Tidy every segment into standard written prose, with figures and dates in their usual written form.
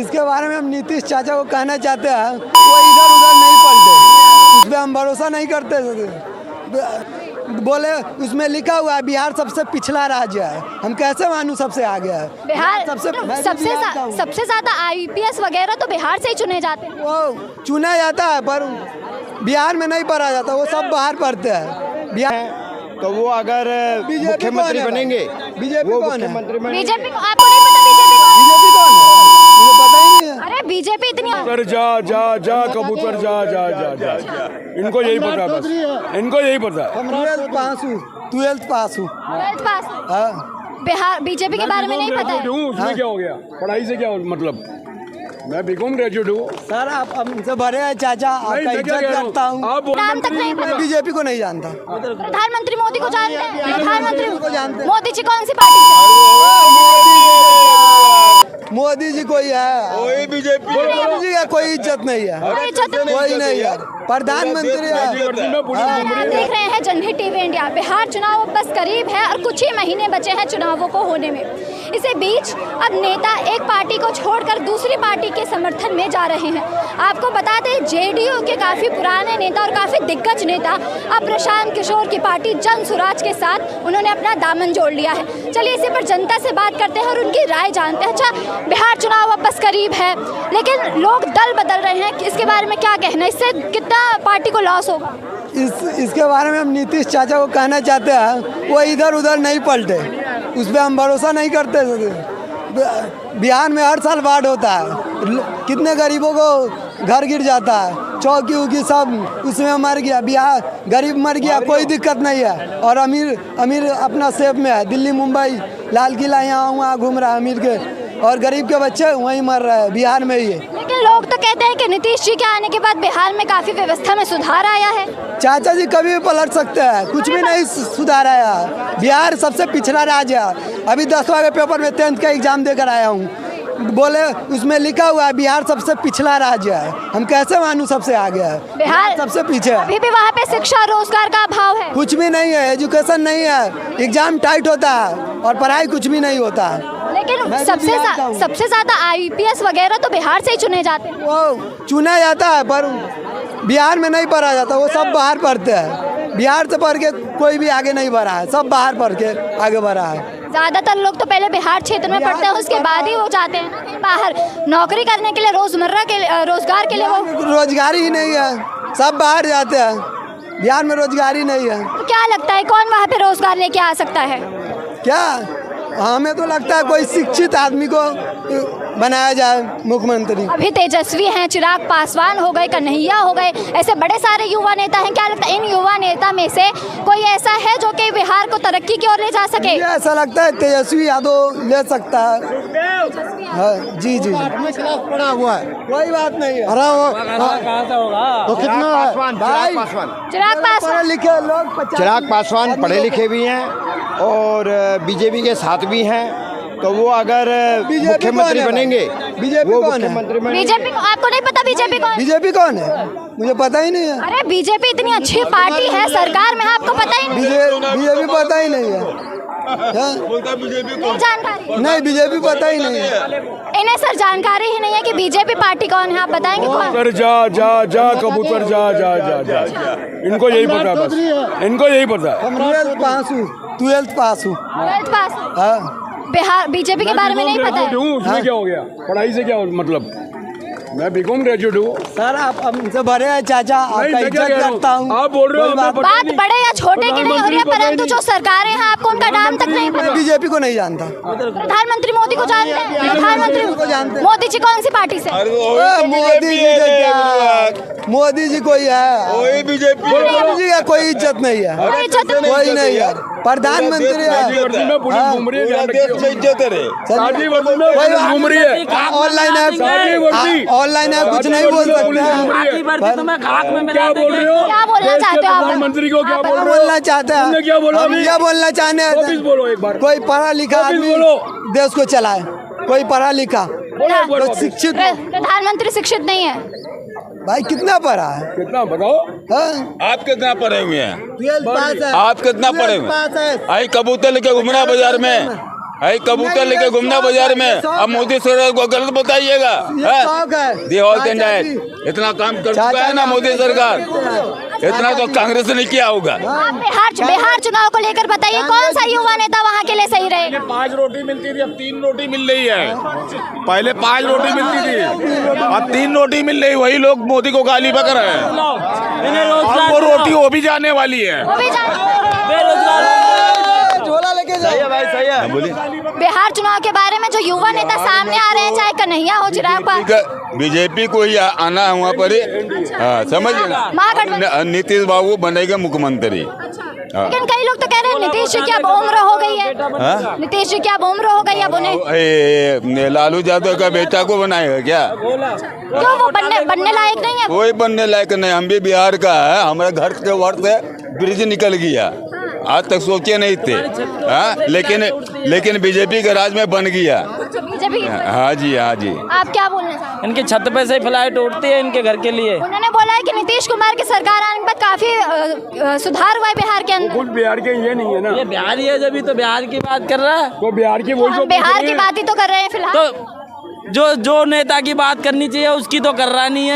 इसके बारे में हम नीतीश चाचा को कहना चाहते हैं, वो इधर उधर नहीं पलटे, उस पर हम भरोसा नहीं करते। बोले उसमें लिखा हुआ है बिहार सबसे पिछड़ा राज्य है, हम कैसे मानूं सबसे आगे है। बिहार सबसे सबसे ज्यादा IPS वगैरह तो बिहार से ही चुने जाते हैं। वो चुना जाता है पर बिहार में नहीं पढ़ा जाता, वो सब बाहर पढ़ते हैं। बिहार तो वो अगर मुख्यमंत्री बनेंगे, बीजेपी कौन है? बीजेपी को आपको नहीं पता? बीजेपी कौन है? मुझे पता ही नहीं है। अरे बीजेपी इतनी कबूतर जा कबूतर जा इनको यही पता, बस इनको यही पता। 12th पास हूँ। 12th पास। हाँ। बिहार बीजेपी के बारे में नहीं पता है। उसमें क्या हो गया, पढ़ाई से क्या मतलब, मैं BCom ग्रेजुएट हूँ सर। आप हमसे बड़े हैं चाचा, आपका इज्जत करता हूँ। नाम तक नहीं पता। बीजेपी को नहीं जानता। प्रधानमंत्री मोदी को जानते हैं? प्रधानमंत्री को जानते हैं। मोदी जी कौन सी पार्टी से? मोदी जी कोई है? वही बीजेपी। मोदी जी का कोई इज्जत नहीं है, कोई नहीं है। प्रधानमंत्री है। आप देख रहे हैं जनहित टीवी इंडिया। बिहार चुनाव बस करीब है और कुछ ही महीने बचे हैं चुनावों को होने में। इसी बीच अब नेता एक पार्टी को छोड़कर दूसरी पार्टी के समर्थन में जा रहे हैं। आपको बता दें JDU के काफ़ी पुराने नेता और काफ़ी दिग्गज नेता अब प्रशांत किशोर की पार्टी जन स्वराज के साथ उन्होंने अपना दामन जोड़ लिया है। चलिए इसी पर जनता से बात करते हैं और उनकी राय जानते हैं। अच्छा, बिहार चुनाव अब बस करीब है लेकिन लोग दल बदल रहे हैं, इसके बारे में क्या कहना है? इससे कितना पार्टी को लॉस होगा? इसके बारे में हम नीतीश चाचा को कहना चाहते हैं, वो इधर उधर नहीं पलटे, उस पर हम भरोसा नहीं करते। बिहार में हर साल बाढ़ होता है, कितने गरीबों को घर गिर जाता है, चौकी उकी सब उसमें मर गया। बिहार गरीब मर गया, कोई दिक्कत नहीं है। और अमीर अपना सेफ में है, दिल्ली मुंबई लाल किला यहाँ वहाँ घूम रहा है अमीर के, और गरीब के बच्चे वहीं मर रहे हैं बिहार में ही। लेकिन लोग तो कहते हैं कि नीतीश जी के आने के बाद बिहार में काफ़ी व्यवस्था में सुधार आया है। चाचा जी कभी भी पलट सकते हैं, कुछ भी नहीं सुधार आया। बिहार सबसे पिछड़ा राज्य है। अभी 10वां के पेपर में 10th का एग्जाम देकर आया हूँ, बोले उसमें लिखा हुआ है बिहार सबसे पिछड़ा राज्य है, हम कैसे मानूं सबसे आगे है। बिहार सबसे पीछे है। अभी भी वहाँ पे शिक्षा रोजगार का अभाव है। कुछ भी नहीं है, एजुकेशन नहीं है, एग्जाम टाइट होता है और पढ़ाई कुछ भी नहीं होता है। लेकिन सबसे ज्यादा IPS वगैरह तो बिहार से ही चुने जाते हैं। वो चुना जाता है पर बिहार में नहीं पढ़ा जाता, वो सब बाहर पढ़ते हैं। बिहार से पढ़ के कोई भी आगे नहीं बढ़ा है, सब बाहर पढ़ के आगे बढ़ा है। ज्यादातर लोग तो पहले बिहार क्षेत्र में पढ़ते हैं, उसके बाद ही वो जाते हैं बाहर नौकरी करने के लिए, रोजमर्रा के रोजगार के लिए। वो रोजगार ही नहीं है, सब बाहर जाते हैं, बिहार में रोजगार ही नहीं है। तो क्या लगता है कौन वहाँ पे रोजगार लेके आ सकता है? क्या हमें तो लगता है कोई शिक्षित आदमी को बनाया जाए मुख्यमंत्री। अभी तेजस्वी हैं, चिराग पासवान हो गए, कन्हैया हो गए, ऐसे बड़े सारे युवा नेता हैं। क्या लगता है इन युवा नेता में से कोई ऐसा है जो कि बिहार को तरक्की की ओर ले जा सके? ऐसा लगता है तेजस्वी यादव ले सकता है। हाँ, जी खिलाफ पड़ा हुआ है, कोई बात नहीं है। अरे वो कहाँ से होगा? तो कितना चिराग पासवान पढ़े लिखे भी हैं और बीजेपी के साथ भी हैं, तो वो अगर मुख्यमंत्री बनेंगे, बीजेपी कौन है? बीजेपी को आपको नहीं पता? बीजेपी कौन है? मुझे पता ही नहीं है। अरे बीजेपी इतनी अच्छी पार्टी है, सरकार में आपको पता ही नहीं? बीजेपी पता ही नहीं है। जानकारी नहीं, बीजेपी पता ही नहीं है। इन्हें सर जानकारी ही नहीं है कि बीजेपी पार्टी कौन है, आप बताएंगे कौन? जा कबूतर जा इनको यही पता, बस इनको यही पता। 12th पास हूँ। 12th पास। हाँ। बिहार बीजेपी के बारे में नहीं पता है? उसमें क्या हो गया, पढ़ाई से क्या मतलब, मैं BCom ग्रेजुएट हूँ। सर आप हमसे बड़े हैं चाचा, आपका इज्जत करता हूँ। आप बोल रहे हो बात बड़े या छोटे की नहीं हो रही है, परंतु जो सरकारें हैं आपको उनका नाम तक नहीं पता। बीजेपी को नहीं जानता। प्रधानमंत्री मोदी को जानते हैं? प्रधानमंत्री मोदी जी कौन सी पार्टी से? मोदी जी कोई है? वही बीजेपी। मोदी जी का कोई इज्जत नहीं है, कोई नहीं है। प्रधानमंत्री है, ऑनलाइन है, कुछ नहीं बोल सकते। क्या बोल रहे हो? क्या बोलना चाहते हो आप? प्रधानमंत्री को क्या बोलना चाहते हैं? क्या बोला? क्या बोलना चाहते हैं? बोलो एक बार। कोई पढ़ा लिखा आदमी देश को चलाए, कोई पढ़ा लिखा शिक्षित। प्रधानमंत्री शिक्षित नहीं है भाई, कितना पढ़ा है? कितना बताओ? आप कितना पढ़े हुए हैं? 12th पास है। आप कितना पढ़े हुए हैं? आई कबूतर लेके घूमना बाजार में, है कबूतर लेके घूमना बाजार में। अब मोदी सरकार को गलत बताइएगा। इतना काम कर चुका है ना मोदी सरकार, इतना तो कांग्रेस ने किया होगा। आप बिहार चुनाव को लेकर बताइए, कौन सा युवा नेता वहाँ के लिए सही रहेगा? 5 रोटी मिलती थी, अब 3 रोटी मिल रही है। पहले 5 रोटी मिलती थी, अब 3 रोटी मिल रही। वही लोग मोदी को गाली बक रहे हैं। अब वो रोटी वो भी जाने वाली है। झोला लेके जाइए भाई, सही है। बोलिए बिहार चुनाव के बारे में जो युवा नेता सामने आ रहे हैं, चाहे कन्हैया हो, चिराग पासवान, बीजेपी को ही आना है वहाँ पर। हाँ, समझिए ना, नीतीश बाबू बनेगा मुख्यमंत्री। लेकिन कई लोग तो कह रहे हैं नीतीश जी की अब उम्र हो गई है। नीतीश जी की अब उम्र हो गई, अब उन्हें लालू यादव का बेटा को बनाएगा क्या? क्यों, वो बनने लायक नहीं है? कोई बनने लायक नहीं। हम भी बिहार का है, हमारे घर के वर्ष से ब्रिज निकल गया, आज तक सोचे नहीं थे। लेकिन बीजेपी के राज में बन गया। बीजेपी, हाँ जी, हाँ जी। आप क्या बोलना चाहते हैं? इनकी छत पे से फ्लाइट उड़ती है इनके घर के लिए। उन्होंने बोला है कि नीतीश कुमार की सरकार आने के बाद काफी सुधार हुआ है बिहार के अंदर। कुछ बिहार के ये नहीं है ना, ये बिहारी है, जब तो बिहार की बात कर रहा है। तो बिहार की वही हम बिहार की बात ही तो कर रहे हैं फिलहाल। तो जो नेता की बात करनी चाहिए उसकी तो कर रहा नहीं है।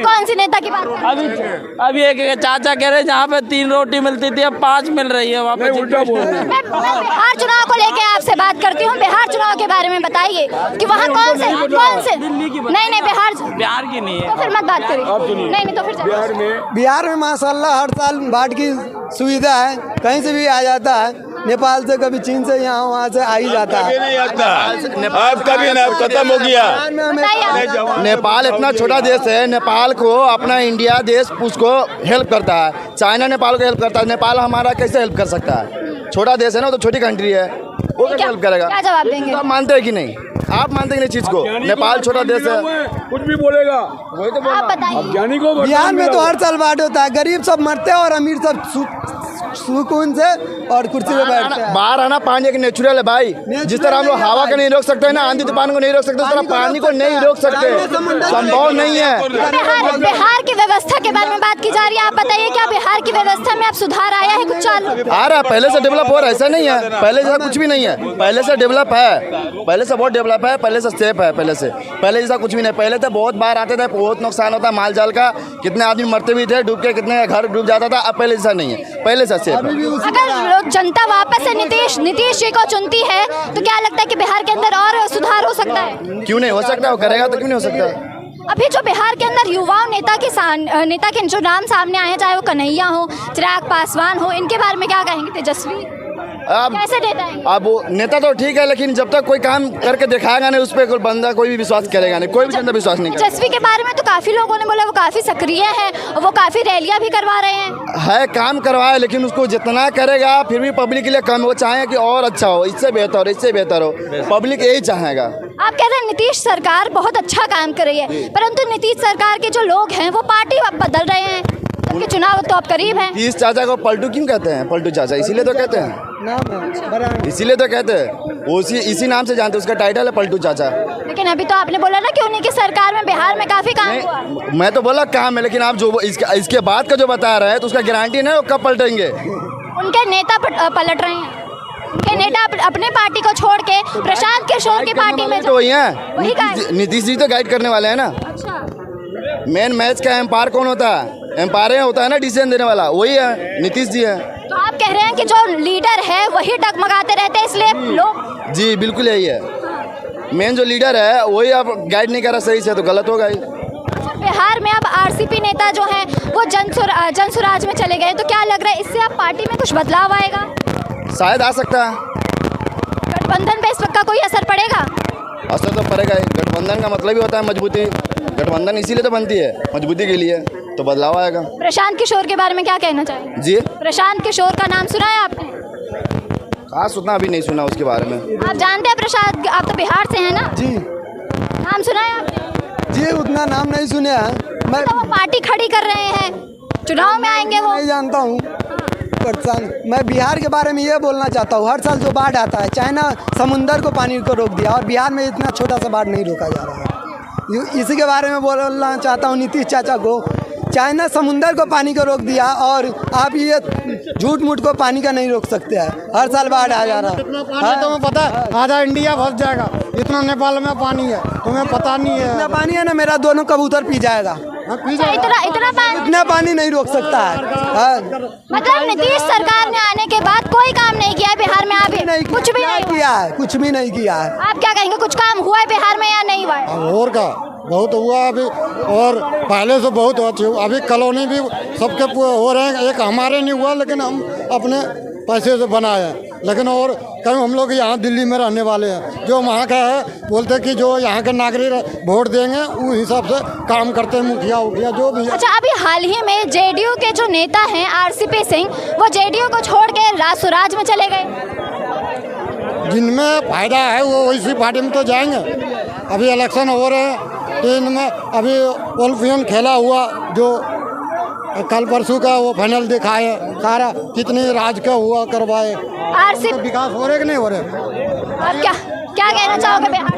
कौन सी नेता की बात कर रहे हैं? अभी एक चाचा कह रहे हैं जहाँ पे 3 रोटी मिलती थी अब 5 मिल रही है वहाँ पे। उल्टा बोल रहे हैं। मैं बिहार चुनाव को लेके आपसे बात करती हूँ। बिहार चुनाव के बारे में बताइए कि वहाँ कौन से नहीं बिहार की नहीं है, तो फिर मत बात करिए। नहीं तो फिर बिहार में माशाल्लाह हर साल बाढ़ की सुविधा है, कहीं से भी आ जाता है। नेपाल से, कभी चीन से, यहाँ वहाँ से आ ही जाता है। नहीं आता, अब कभी ना, खत्म हो गया। नेपाल इतना छोटा देश है, नेपाल को अपना इंडिया देश उसको हेल्प करता है। चाइना नेपाल को हेल्प करता है, नेपाल हमारा कैसे हेल्प कर सकता है? छोटा देश है ना, तो छोटी कंट्री है, वो कैसे हेल्प करेगा? क्या जवाब देंगे? आप मानते हैं कि नहीं? आप मानते हैं नहीं चीज को? नेपाल छोटा देश है, कुछ भी बोलेगा। वही तो आप बताइए। ज्ञानी को बिहार में तो हर साल बाढ़ होता है, गरीब सब मरते हैं और अमीर सब सुकून से और कुर्सी पे बैठते हैं। बाहर आना पानी एक नेचुरल है भाई। जिस तरह हम लोग हवा को नहीं रोक सकते ना, आंधी तूफान को नहीं रोक सकते, उस तरह पानी को नहीं रोक सकते, संभव नहीं है। बिहार की व्यवस्था के बारे में बात की जा रही है, आप बताइए क्या बिहार की व्यवस्था में अब सुधार आया है? कुछ चालू आ रहा है, पहले से डेवलप हो रहा है, ऐसा नहीं है पहले जैसा कुछ भी नहीं है। पहले से डेवलप है, पहले से बहुत डेवलप है, पहले से सेफ है। पहले जैसा कुछ भी नहीं। पहले तो बहुत बार आते थे, बहुत नुकसान होता माल जाल का, कितने आदमी मरते भी थे डूब के, कितने घर डूब जाता था। अब पहले जैसा नहीं है, पहले से सेफ है। अगर जनता वापस से नीतीश जी को चुनती है तो क्या लगता है कि बिहार के अंदर और सुधार हो सकता है? क्यों नहीं हो सकता? वो करेगा तो क्यों नहीं हो सकता? अभी जो बिहार के अंदर युवाओं नेता के जो नाम सामने आए हैं, चाहे वो कन्हैया हो, चिराग पासवान हो, इनके बारे में क्या कहेंगे? तेजस्वी कैसे नेता है? अब वो नेता तो ठीक है, लेकिन जब तक कोई काम करके दिखाएगा नहीं, उस पर कोई बंदा कोई भी विश्वास करेगा नहीं, कोई भी जनता विश्वास नहीं करेगा। तेजस्वी के बारे में तो काफी लोगों ने बोला वो काफी सक्रिय है, वो काफी रैलियां भी करवा रहे हैं। काम करवाए, लेकिन उसको जितना करेगा फिर भी पब्लिक के लिए कम। वो चाहे कि और अच्छा हो, इससे बेहतर हो, पब्लिक यही चाहेगा। आप कहते हैं नीतीश सरकार बहुत अच्छा काम कर रही है, परंतु नीतीश सरकार के जो लोग हैं वो पार्टी बदल रहे हैं, क्योंकि चुनाव तो अब करीब है। नीतीश चाचा को पलटू क्यों कहते हैं? पलटू चाचा इसीलिए तो कहते हैं, इसीलिए तो कहते हैं, वो इसी नाम से जानते हैं, उसका टाइटल है पलटू चाचा। लेकिन अभी तो आपने बोला ना कि उन्हीं की सरकार में बिहार में काफी काम हुआ। मैं तो बोला काम है, लेकिन आप जो इसके बाद का जो बता रहे हैं तो उसका गारंटी नहीं, वो कब पलटेंगे? उनके नेता पलट रहे हैं, उनके नेता अपने पार्टी को छोड़ के प्रशांत किशोर की पार्टी में तो वही है। नीतीश जी तो गाइड करने वाले हैं ना। मेन मैच का एम्पायर कौन होता है? एम्पायर होता है ना डिसीजन देने वाला, वही है, नीतीश जी है। तो आप कह रहे हैं कि जो लीडर है वही डगमगाते रहते हैं, इसलिए लोग। जी बिल्कुल यही है, मेन जो लीडर है वही आप गाइड नहीं कर रहा सही से, तो गलत होगा ही। बिहार में अब आरसीपी नेता जो हैं वो जनसुराज में चले गए, तो क्या लग रहा है इससे अब पार्टी में कुछ बदलाव आएगा? शायद आ सकता है। गठबंधन पे इस वक्त का कोई असर पड़ेगा? असर तो पड़ेगा ही। गठबंधन का मतलब ही होता है मजबूती। गठबंधन इसीलिए तो बनती है, मजबूती के लिए, तो बदलाव आएगा। प्रशांत किशोर के बारे में क्या कहना चाहिए? जी, प्रशांत किशोर का नाम सुना है आपने? कहाँ सुना, अभी नहीं सुना उसके बारे में। आप जानते हैं प्रशांत, आप तो बिहार से हैं ना? जी। नाम सुना है आपने? जी उतना नाम नहीं सुने हैं। मैं तो वो पार्टी खड़ी कर रहे हैं, चुनाव में आएंगे वो। नहीं जानता हूँ। मैं बिहार के बारे में ये बोलना चाहता हूँ, हर साल जो बाढ़ आता है, चाइना समुंदर को पानी को रोक दिया और बिहार में इतना छोटा सा बाढ़ नहीं रोका जा रहा है। इसी के बारे में बोलना चाहता हूँ नीतीश चाचा को। चाइना समुंदर को पानी को रोक दिया और आप ये झूठ मूठ को पानी का नहीं रोक सकते हैं, हर साल बाढ़ आ जा रहा है। पानी तुम्हें पता है, आधा इंडिया फंस जाएगा, इतना नेपाल में पानी है, तुम्हें पता नहीं है। इतना पानी है ना, मेरा दोनों कबूतर पी जाएगा। इतना पानी नहीं रोक सकता है। मतलब नीतीश सरकार ने आने के बाद कोई काम नहीं किया है बिहार में, अभी कुछ भी नहीं किया है, कुछ भी नहीं किया है। आप क्या कहेंगे, कुछ काम हुआ है बिहार में या नहीं हुआ है? और का बहुत हुआ अभी, और पहले से बहुत अच्छे हुआ। अभी कॉलोनी भी सबके हो रहे हैं, एक हमारे नहीं हुआ लेकिन हम अपने पैसे से बनाए हैं। लेकिन और कहीं हम लोग यहाँ दिल्ली में रहने वाले हैं, जो वहाँ का है बोलते कि जो यहाँ के नागरिक वोट देंगे उस हिसाब से काम करते हैं, मुखिया उखिया जो भी। अच्छा, अभी हाल ही में जेडीयू के जो नेता हैं आरसीपी सिंह, वो जेडीयू को छोड़ के स्वराज में चले गए। जिनमें फायदा है वो इसी पार्टी में तो जाएंगे। अभी इलेक्शन हो रहे हैं, तो इनमें अभी ओलंपियन खेला हुआ जो कल परसों का वो फाइनल दिखाए, सारा कितने राज का हुआ करवाए, आरसीपी विकास हो रहे कि नहीं हो रहे। आप क्या कहना चाहोगे बिहार?